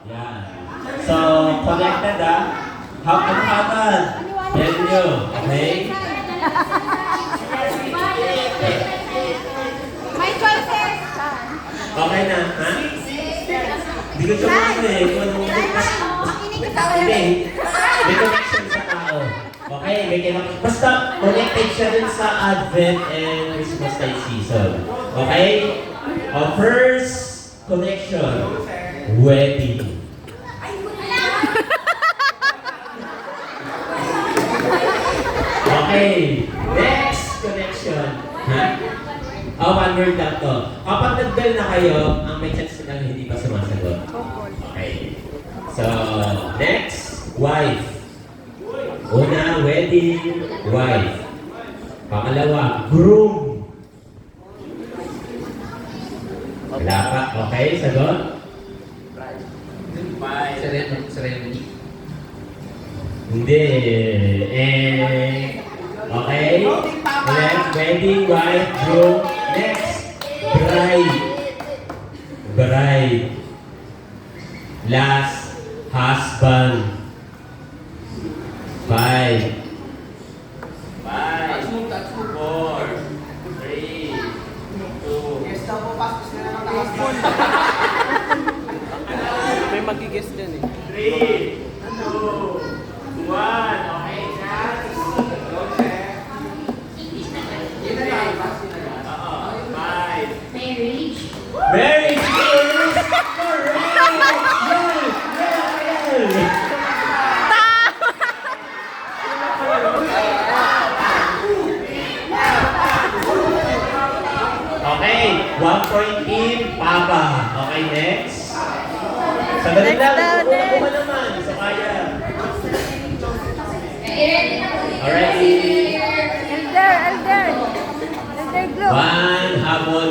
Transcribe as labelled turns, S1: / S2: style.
S1: Yan. So, connected How can happen? Tell you. Okay?
S2: My choices!
S1: Okay na, ha? Hindi ko siya ano eh. Kung anong
S2: Makinig ka sa
S1: Hindi. May connection sa tao. Okay, may connection. Basta connected siya rin sa Advent and Christmas time season. Okay? First connection, wedding. Okay, next connection. Ha? One word lang to. Kapag nag-bell na kayo, ang may chance na lang hindi pa sumasagot. Okay. So, next, wife. Una, wedding, wife. Pangalawa, groom. Wala pa. Okay, sagot?
S3: Serenity.
S1: Hindi. Okay. Next, wedding, wife, groom. Next, bride. Bride. Last, husband. 5. 5. 4. 3. 2.
S3: May mag-guess din eh.
S1: 3. 2. 1. Okay, next.
S2: Marriage.
S1: Marriage is correct! Yes! Okay, 1 point in, Papa. Okay, next. Sandali lang, kuha naman sa kaya. Alright.
S2: Elder Glow.
S1: One habol.